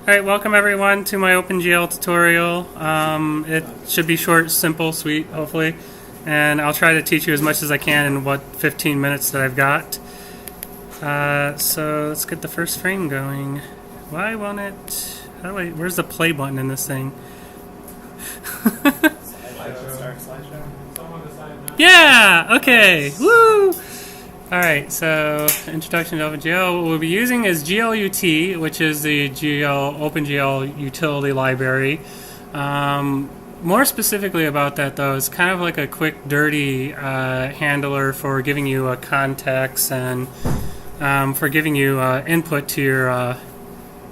Alright, welcome everyone to my OpenGL tutorial. It should be short, simple, sweet, hopefully. And I'll try to teach you as much as I can in what 15 minutes that I've got. So let's get the first frame going. Why won't it... where's the play button in this thing? Yeah! Okay! Woo! Alright, so introduction to OpenGL. What we'll be using is GLUT, which is the OpenGL utility library. More specifically about that, though, it's kind of like a quick, dirty handler for giving you a context and for giving you input to your,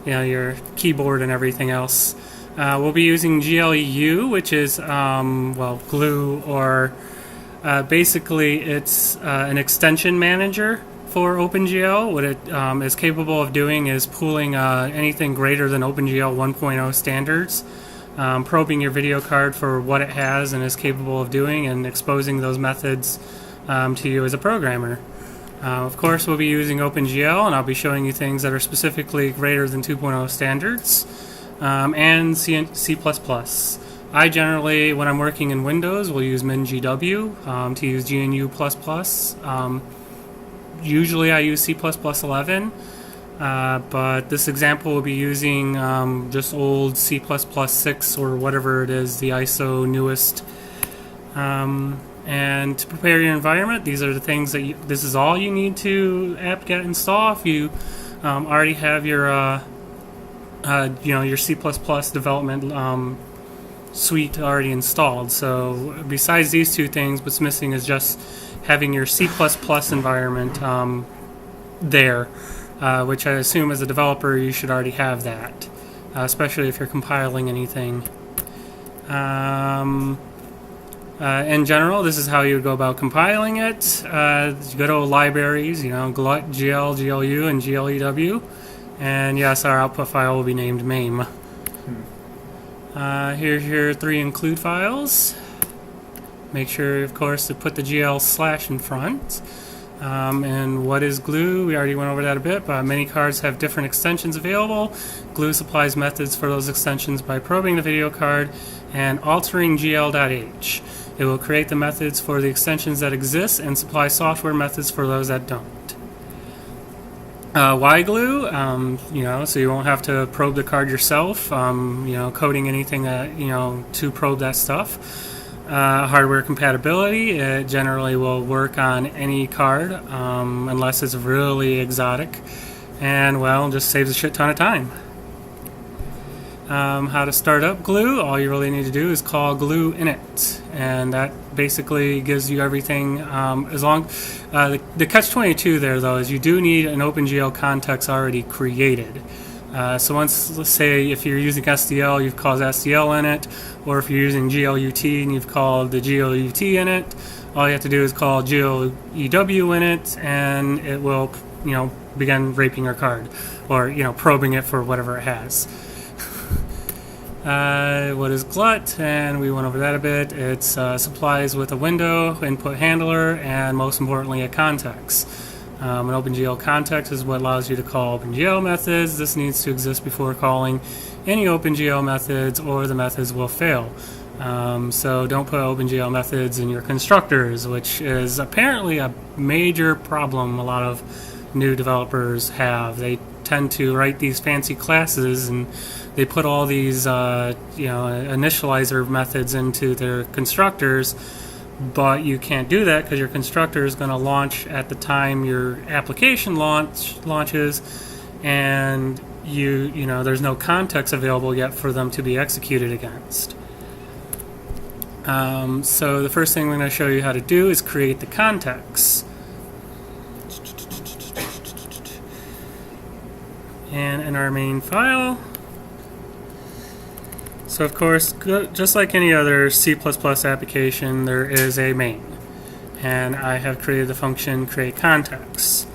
your keyboard and everything else. We'll be using GLEU, which is glue, or basically it's an extension manager for OpenGL. What it is capable of doing is pulling anything greater than OpenGL 1.0 standards, probing your video card for what it has and is capable of doing, and exposing those methods to you as a programmer. Of course, we'll be using OpenGL, and I'll be showing you things that are specifically greater than 2.0 standards, and C++. I generally, when I'm working in Windows, will use MinGW to use GNU++. Usually I use C++11, but this example will be using just old C++6 or whatever it is, the ISO newest. And to prepare your environment, these are the things that this is all you need to apt-get install if you already have your your C++ development suite already installed. So besides these two things, what's missing is just having your C++ environment there, which I assume as a developer you should already have that, especially if you're compiling anything. In general, this is how you would go about compiling it. You go to libraries, GLUT, GL, GLU, and GLEW, and yes, our output file will be named MAME. Here's your 3 include files. Make sure, of course, to put the GL/ in front. And what is glue? We already went over that a bit, but many cards have different extensions available. Glue supplies methods for those extensions by probing the video card and altering gl.h. It will create the methods for the extensions that exist and supply software methods for those that don't. Why glue? So you won't have to probe the card yourself, coding anything that, to probe that stuff. Hardware compatibility, it generally will work on any card, unless it's really exotic, and, just saves a shit ton of time. How to start up glue, all you really need to do is call glue init, and that basically gives you everything. The catch-22 there, though, is you do need an OpenGL context already created. So once, let's say, if you're using SDL, you've called SDL init, or if you're using GLUT and you've called the GLUT init, all you have to do is call GLEW init, and it will, begin raping your card, or probing it for whatever it has. What is GLUT? And we went over that a bit. It's supplies with a window, input handler, and most importantly, a context. An OpenGL context is what allows you to call OpenGL methods. This needs to exist before calling any OpenGL methods, or the methods will fail. So don't put OpenGL methods in your constructors, which is apparently a major problem a lot of new developers have. They tend to write these fancy classes, and they put all these initializer methods into their constructors, but you can't do that because your constructor is going to launch at the time your application launches, and there's no context available yet for them to be executed against. So the first thing we're going to show you how to do is create the context. And in our main file, so of course, just like any other C++ application, there is a main, and I have created the function create context.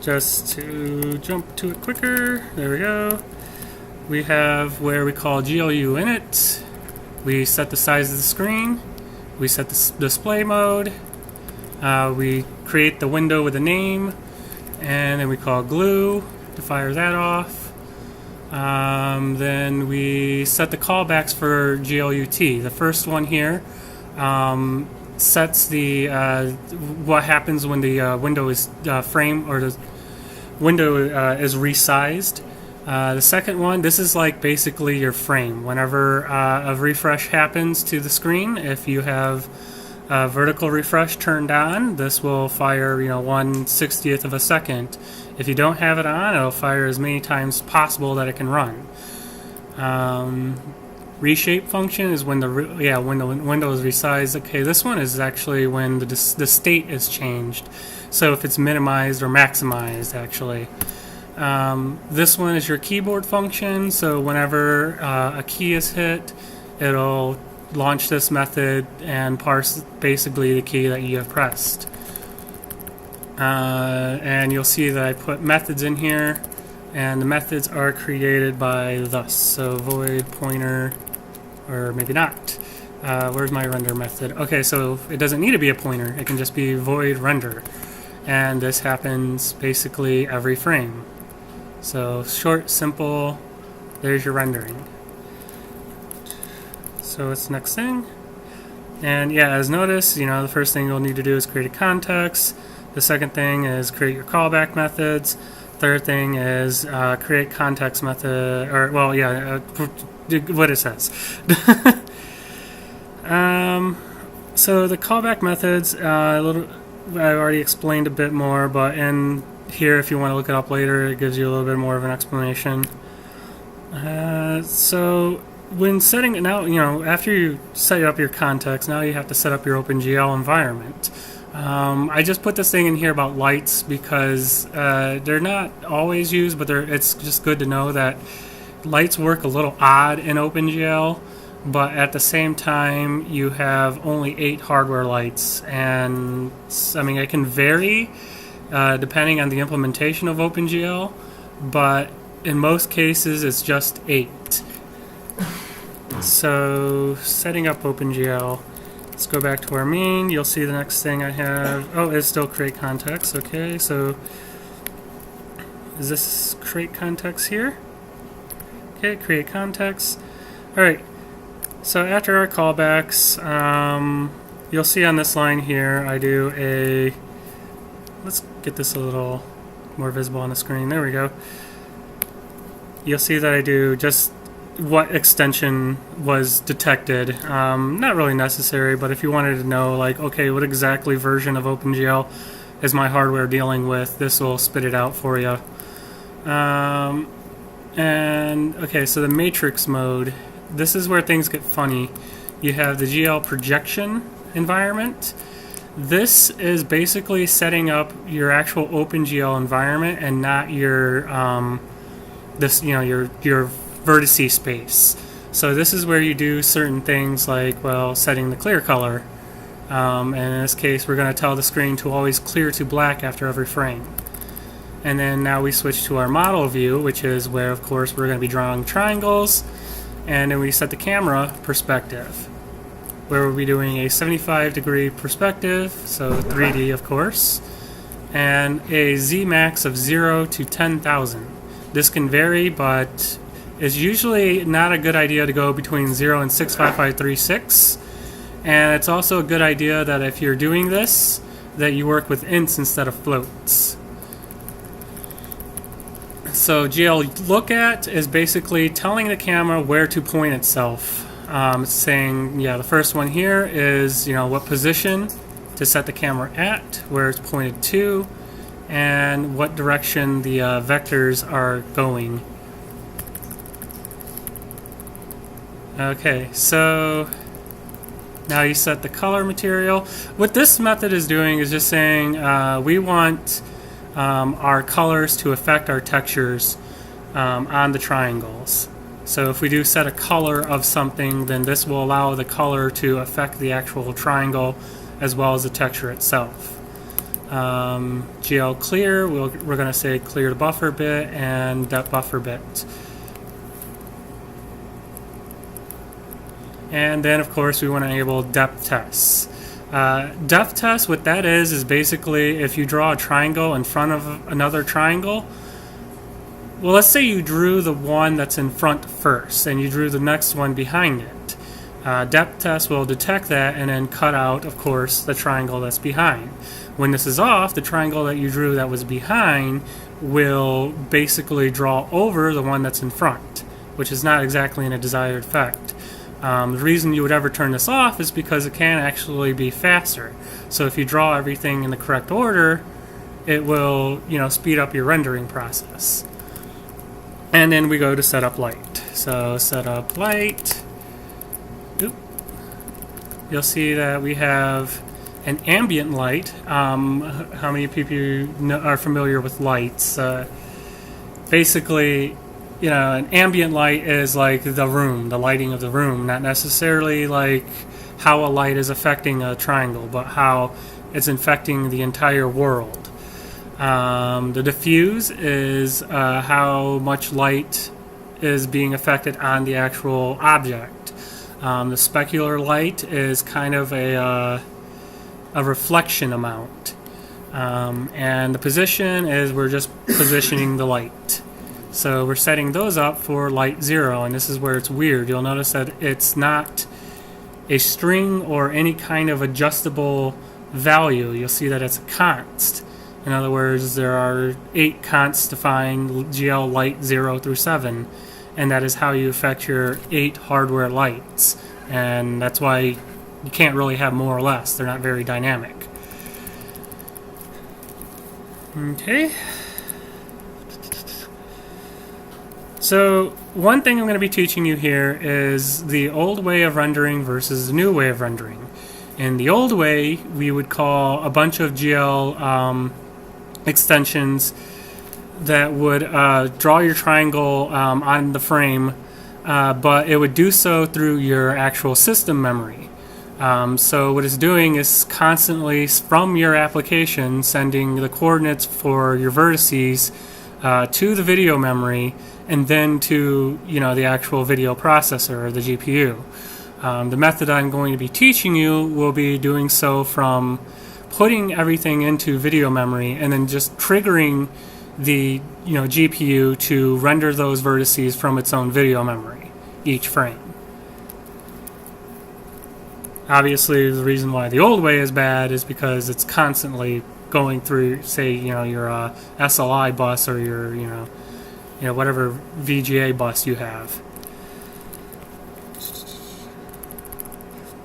Just to jump to it quicker, there we go. We have where we call GLU init. We set the size of the screen. We set the display mode. We create the window with a name, and then we call glue to fire that off. Then we set the callbacks for GLUT. The first one here sets the what happens when the window is frame or the window is resized. The second one, this is like basically your frame. Whenever a refresh happens to the screen, if you have vertical refresh turned on, this will fire 1/60th of a second. If you don't have it on, it'll fire as many times possible that it can run. Reshape function is when the window is resized. Okay, this one is actually when the state is changed. So if it's minimized or maximized, actually. This one is your keyboard function. So whenever a key is hit, it'll launch this method and parse basically the key that you have pressed. And you'll see that I put methods in here, and the methods are created by thus. So void pointer, or maybe not. Where's my render method? Okay, so it doesn't need to be a pointer. It can just be void render. And this happens basically every frame. So short, simple, there's your rendering. So what's the next thing? And yeah, as noticed, the first thing you'll need to do is create a context. The second thing is create your callback methods. Third thing is create context method, or what it says. So the callback methods, I've already explained a bit more, but in here, if you want to look it up later, it gives you a little bit more of an explanation. So when setting it now, after you set up your context, now you have to set up your OpenGL environment. I just put this thing in here about lights because they're not always used, but it's just good to know that lights work a little odd in OpenGL, but at the same time you have only 8 hardware lights, and it can vary depending on the implementation of OpenGL, but in most cases it's just 8. So setting up OpenGL, let's go back to our main. You'll see the next thing I have, it's still create context. Okay, so is this create context here? Okay, create context. Alright, so after our callbacks, you'll see on this line here I do let's get this a little more visible on the screen. There we go. You'll see that I do just what extension was detected. Not really necessary, but if you wanted to know, okay, what exactly version of OpenGL is my hardware dealing with, this will spit it out for you. And okay, so the matrix mode, this is where things get funny. You have the GL projection environment. This is basically setting up your actual OpenGL environment and not your your vertice space. So this is where you do certain things like, setting the clear color. And in this case, we're going to tell the screen to always clear to black after every frame. And then now we switch to our model view, which is where, of course, we're going to be drawing triangles. And then we set the camera perspective, where we'll be doing a 75-degree perspective, so 3D, of course, and a Z max of 0 to 10,000. This can vary, but it's usually not a good idea to go between 0 and 65536. And it's also a good idea that if you're doing this, that you work with ints instead of floats. So GL look at is basically telling the camera where to point itself. It's saying, the first one here is, what position to set the camera at, where it's pointed to, and what direction the vectors are going. Okay, so now you set the color material. What this method is doing is just saying we want our colors to affect our textures on the triangles. So if we do set a color of something, then this will allow the color to affect the actual triangle as well as the texture itself. GL clear, we're going to say clear the buffer bit and depth buffer bit. And then, of course, we want to enable depth tests. Depth test, what that is basically if you draw a triangle in front of another triangle, well, let's say you drew the one that's in front first, and you drew the next one behind it. Depth test will detect that and then cut out, of course, the triangle that's behind. When this is off, the triangle that you drew that was behind will basically draw over the one that's in front, which is not exactly a desired effect. The reason you would ever turn this off is because it can actually be faster. So if you draw everything in the correct order, it will, speed up your rendering process. And then we go to set up light. So set up light. Oop. You'll see that we have an ambient light. How many people are familiar with lights? Basically, an ambient light is like the room, the lighting of the room, not necessarily like how a light is affecting a triangle, but how it's infecting the entire world. The diffuse is how much light is being affected on the actual object. The specular light is kind of a reflection amount. And the position is we're just positioning the light. So we're setting those up for light 0, and this is where it's weird. You'll notice that it's not a string or any kind of adjustable value. You'll see that it's a const. In other words, there are 8 consts defined GL light 0 through 7, and that is how you affect your 8 hardware lights. And that's why you can't really have more or less. They're not very dynamic. Okay. So one thing I'm going to be teaching you here is the old way of rendering versus the new way of rendering. In the old way, we would call a bunch of GL extensions that would draw your triangle on the frame, but it would do so through your actual system memory. So what it's doing is constantly from your application sending the coordinates for your vertices to the video memory and then to the actual video processor or the GPU. The method I'm going to be teaching you will be doing so from putting everything into video memory and then just triggering the GPU to render those vertices from its own video memory each frame. Obviously, the reason why the old way is bad is because it's constantly going through, say, your SLI bus or your whatever VGA bus you have.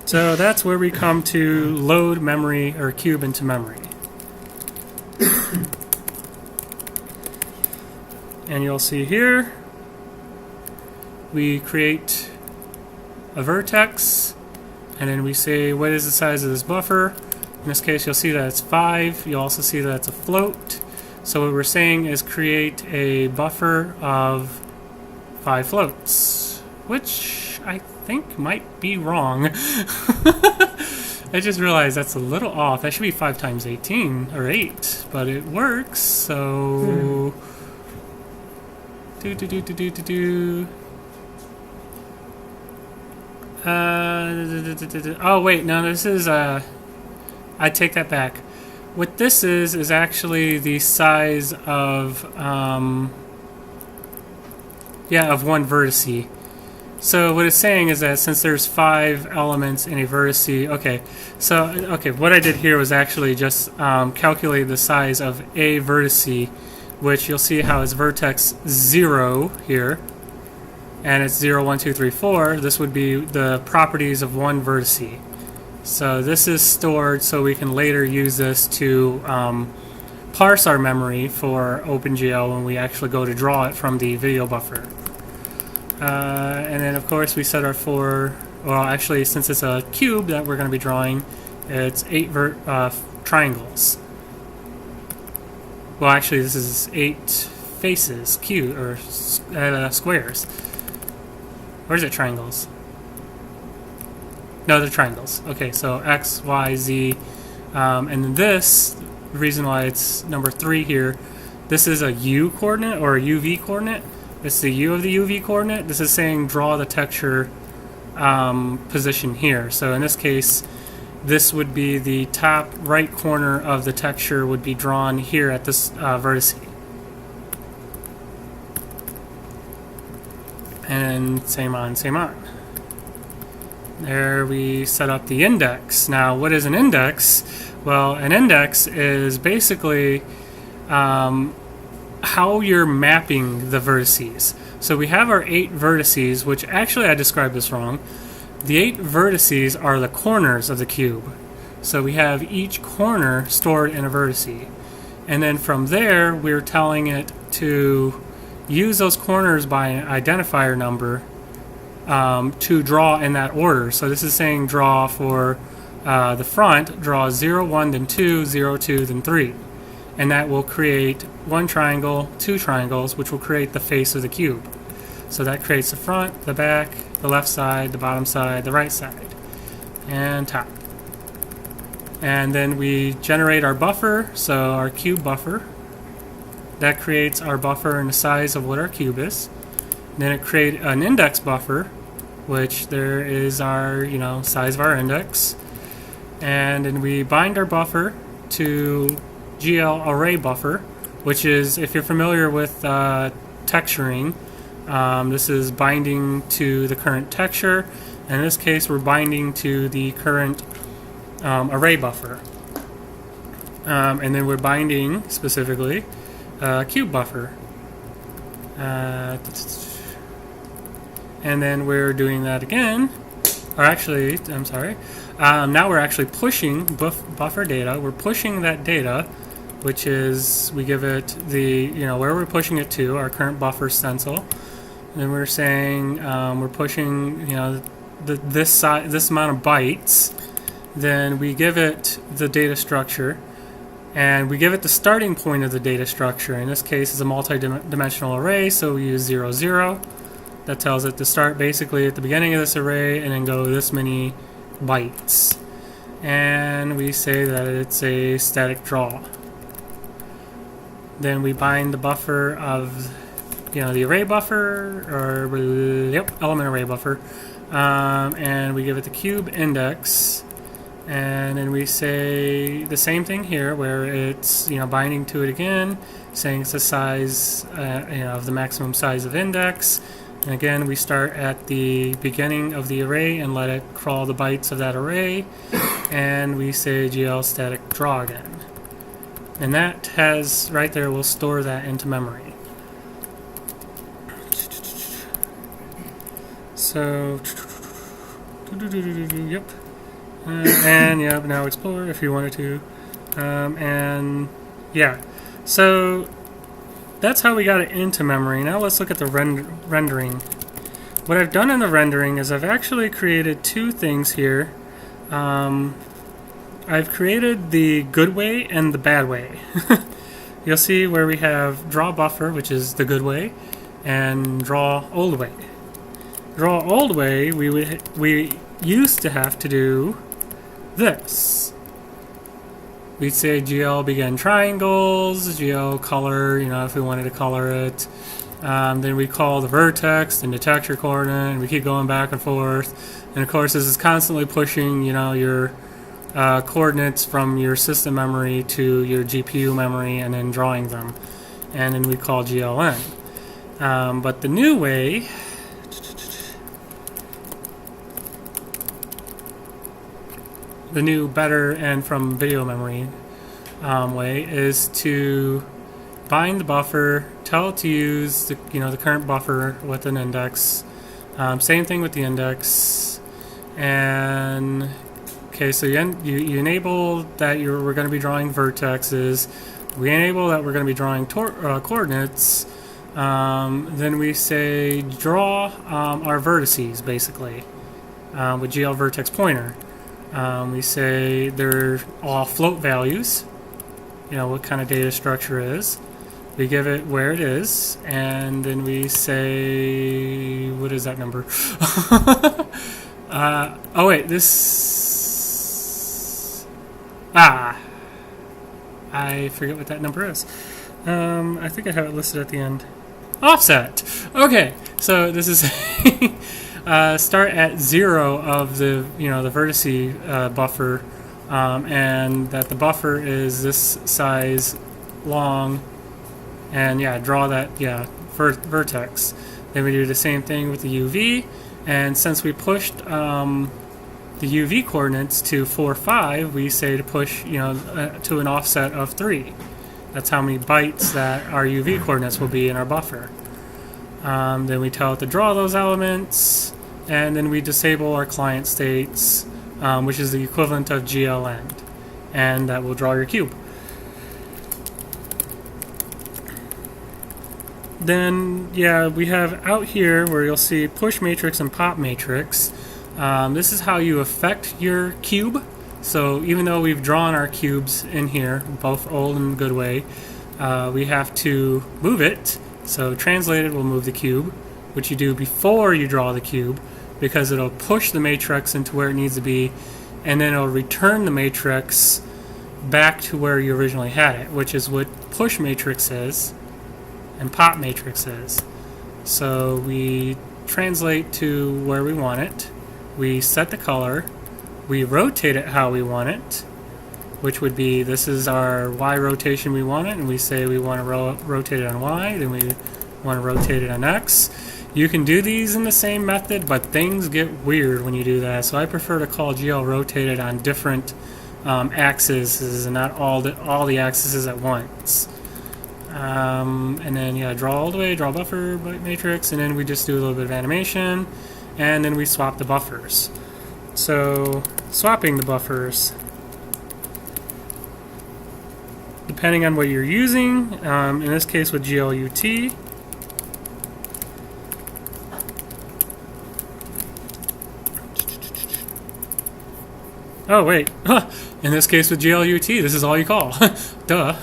So that's where we come to load memory or cube into memory. And you'll see here we create a vertex and then we say what is the size of this buffer. In this case you'll see that it's 5. You'll also see that it's a float. So what we're saying is create a buffer of 5 floats, which I think might be wrong. I just realized that's a little off. That should be 5 times 18 or 8, but it works. So oh wait, no, this is I take that back. What this is actually the size of of one vertice. So what it's saying is that since there's 5 elements in a vertice, what I did here was actually just calculate the size of a vertice, which you'll see how it's vertex 0 here, and it's 0, 1, 2, 3, 4. This would be the properties of one vertice. So this is stored so we can later use this to parse our memory for OpenGL when we actually go to draw it from the video buffer. And then of course we set our since it's a cube that we're going to be drawing, it's 8 triangles. Well, actually this is 8 faces, squares. Or is it triangles? No, they're triangles. Okay, so X, Y, Z, and then this, the reason why it's number 3 here, this is a U coordinate or a UV coordinate. It's the U of the UV coordinate. This is saying draw the texture position here. So in this case, this would be the top right corner of the texture would be drawn here at this vertex. And same on, same on. There we set up the index. Now, what is an index? Well, an index is basically how you're mapping the vertices. So we have our 8 vertices, which actually I described this wrong. The 8 vertices are the corners of the cube. So we have each corner stored in a vertice. And then from there, we're telling it to use those corners by an identifier number to draw in that order. So this is saying draw for the front, draw 0, 1, then 2, 0, 2, then 3. And that will create 1 triangle, 2 triangles, which will create the face of the cube. So that creates the front, the back, the left side, the bottom side, the right side, and top. And then we generate our buffer, so our cube buffer. That creates our buffer in the size of what our cube is. Then it creates an index buffer, which there is our size of our index. And then we bind our buffer to GL array buffer, which is, if you're familiar with texturing, this is binding to the current texture. In this case, we're binding to the current array buffer. And then we're binding specifically cube buffer. And then we're doing that again. Or actually, I'm sorry. Now we're actually pushing buffer data. We're pushing that data, which is, we give it the, where we're pushing it to, our current buffer stencil. And then we're saying we're pushing, this amount of bytes. Then we give it the data structure, and we give it the starting point of the data structure. In this case, it's a multi-dimensional array, so we use 0, 0. That tells it to start basically at the beginning of this array and then go this many bytes. And we say that it's a static draw. Then we bind the buffer of, the array buffer, or element array buffer, and we give it the cube index. And then we say the same thing here, where it's binding to it again, saying it's the size of the maximum size of index. And again, we start at the beginning of the array and let it crawl the bytes of that array, and we say GL static draw again. And that has right there, we'll store that into memory. So yep. And yeah, now explore if you wanted to. And yeah, so that's how we got it into memory. Now let's look at the rendering. What I've done in the rendering is I've actually created 2 things here. I've created the good way and the bad way. You'll see where we have draw buffer, which is the good way, and draw old way. Draw old way, we used to have to do this. We'd say GL begin triangles, GL color, if we wanted to color it. Then we call the vertex and the texture coordinate, and we keep going back and forth. And of course, this is constantly pushing, your coordinates from your system memory to your GPU memory and then drawing them. And then we call GLN. But the new way, the new better and from video memory way, is to bind the buffer, tell it to use the the current buffer with an index. Same thing with the index. And okay, so you enable that we're going to be drawing vertexes. We enable that we're going to be drawing coordinates. Then we say draw our vertices basically with GL vertex pointer. We say they're all float values, what kind of data structure is. We give it where it is, and then we say, what is that number? Oh wait, I forget what that number is. I think I have it listed at the end. Offset! Okay, so this is start at 0 of the the vertice buffer, and that the buffer is this size long, and draw that vertex. Then we do the same thing with the UV, and since we pushed the UV coordinates to 4, 5, we say to push, to an offset of 3. That's how many bytes that our UV coordinates will be in our buffer. Then we tell it to draw those elements, and then we disable our client states, which is the equivalent of GLEnd, and that will draw your cube. Then, we have out here where you'll see push matrix and pop matrix. This is how you affect your cube. So even though we've drawn our cubes in here, both old and good way, we have to move it. So translated will move the cube, which you do before you draw the cube, because it'll push the matrix into where it needs to be, and then it'll return the matrix back to where you originally had it, which is what push matrix is and pop matrix is. So we translate to where we want it, we set the color, we rotate it how we want it, which would be, this is our Y rotation we want it, and we say we want to rotate it on Y, then we want to rotate it on X. You can do these in the same method, but things get weird when you do that, so I prefer to call GL rotated on different axes and not all the axes at once. And then draw all the way, draw buffer matrix, and then we just do a little bit of animation, and then we swap the buffers. So swapping the buffers, depending on what you're using, in this case with GLUT, oh wait, in this case with GLUT, this is all you call, duh.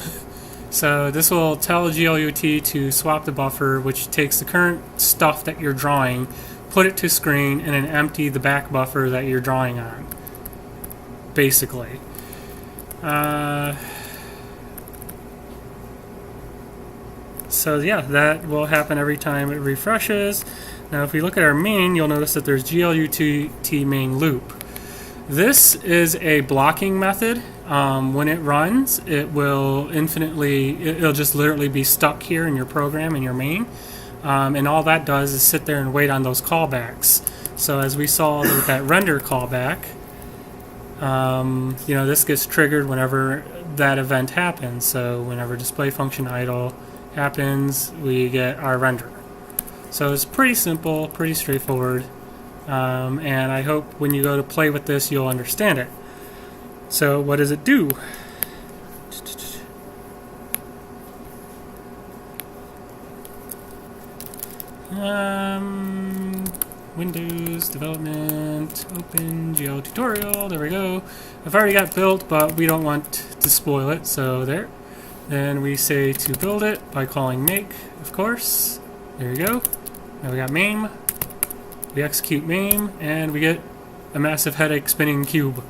So this will tell GLUT to swap the buffer, which takes the current stuff that you're drawing, put it to screen, and then empty the back buffer that you're drawing on, basically. So that will happen every time it refreshes. Now if we look at our main, you'll notice that there's GLUT main loop. This is a blocking method. When it runs, it will it'll just literally be stuck here in your program, in your main. And all that does is sit there and wait on those callbacks. So as we saw with that render callback, this gets triggered whenever that event happens. So whenever display function idle happens, we get our render. So it's pretty simple, pretty straightforward. And I hope when you go to play with this, you'll understand it. So what does it do? Windows development, open GL tutorial, there we go. I've already got built, but we don't want to spoil it, so there. Then we say to build it by calling make, of course. There you go. Now we got main. We execute main, and we get a massive headache spinning cube.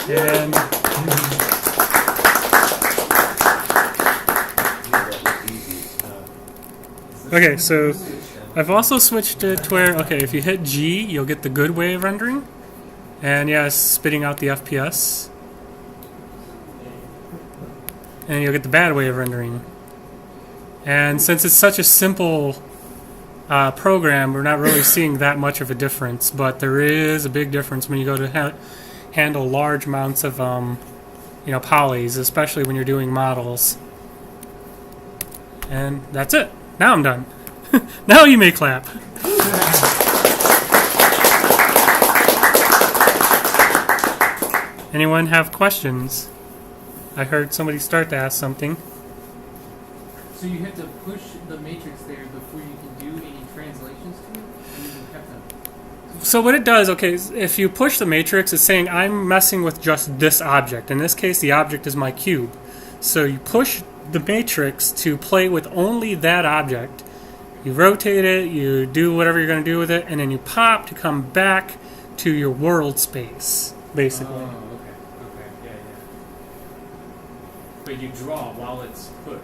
And okay, so I've also switched it to where, if you hit G, you'll get the good way of rendering. And it's spitting out the FPS. And you'll get the bad way of rendering. And since it's such a simple program, we're not really seeing that much of a difference, but there is a big difference when you go to handle large amounts of polys, especially when you're doing models. And that's it. Now I'm done. Now you may clap. Anyone have questions? I heard somebody start to ask something. So you have to push the matrix there before you can do any translations to it? Or you have to... So what it does, if you push the matrix, it's saying I'm messing with just this object. In this case, the object is my cube. So you push the matrix to play with only that object. You rotate it, you do whatever you're going to do with it, and then you pop to come back to your world space, basically. Oh, okay, yeah. But you draw while it's pushed.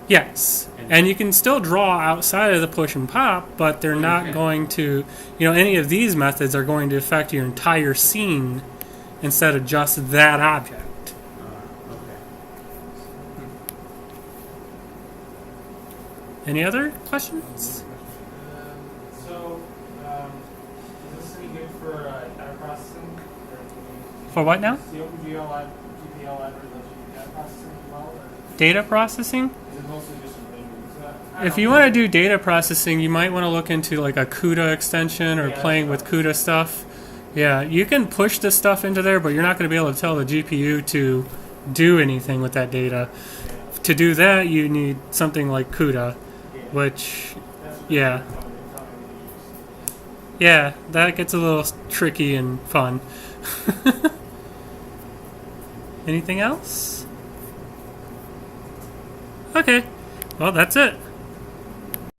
Yes, and you can still draw outside of the push and pop, but they're not going to, any of these methods are going to affect your entire scene instead of just that object. Any other questions? So, is this any good for data processing? For what now? The OpenGL GPL library lets you do data processing as well? Or Data processing? is it mostly just for language? If you want to do data processing, you might want to look into like a CUDA extension or Yeah, playing with that's CUDA stuff. Yeah, you can push this stuff into there, but you're not going to be able to tell the GPU to do anything with that data. To do that, you need something like CUDA, which, yeah. Yeah, that gets a little tricky and fun. Anything else? Okay, well, that's it.